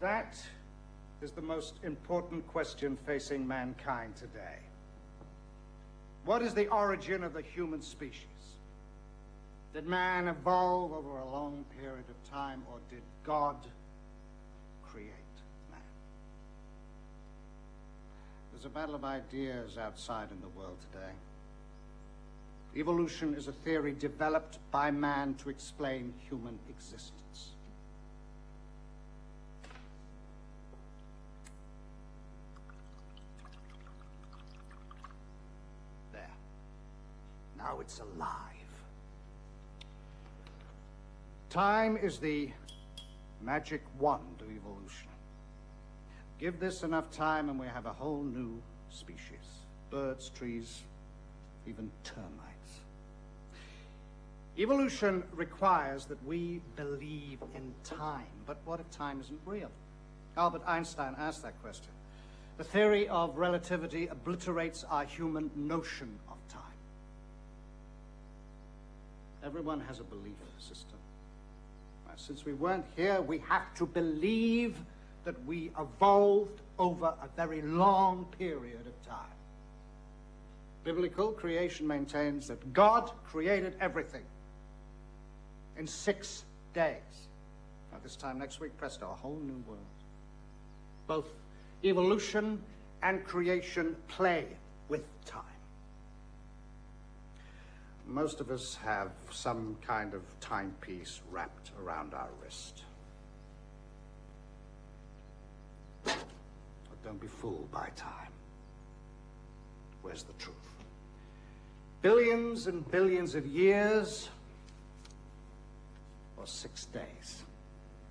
That is the most important question facing mankind today. What is the origin of the human species? Did man evolve over a long period of time, or did God create man? There's a battle of ideas outside in the world today. Evolution is a theory developed by man to explain human existence. There. Now it's alive. Time is the magic wand of evolution. Give this enough time and we have a whole new species. Birds, trees, even termites. Evolution requires that we believe in time. But what if time isn't real? Albert Einstein asked that question. The theory of relativity obliterates our human notion of time. Everyone has a belief system. Since we weren't here, we have to believe that we evolved over a very long period of time. Biblical creation maintains that God created everything in 6 days. Now, this time next week, presto, a whole new world. Both evolution and creation play with time. Most of us have some kind of timepiece wrapped around our wrist. But don't be fooled by time. Where's the truth? Billions and billions of years, or 6 days.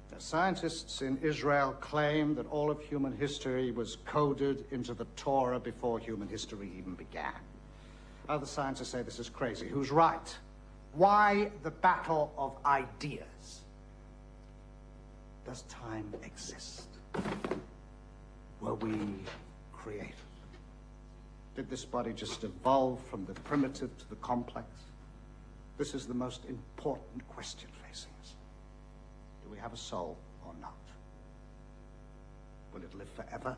The scientists in Israel claim that all of human history was coded into the Torah before human history even began. Other scientists say this is crazy. Who's right? Why the battle of ideas? Does time exist? Were we created? Did this body just evolve from the primitive to the complex? This is the most important question facing us. Do we have a soul or not? Will it live forever?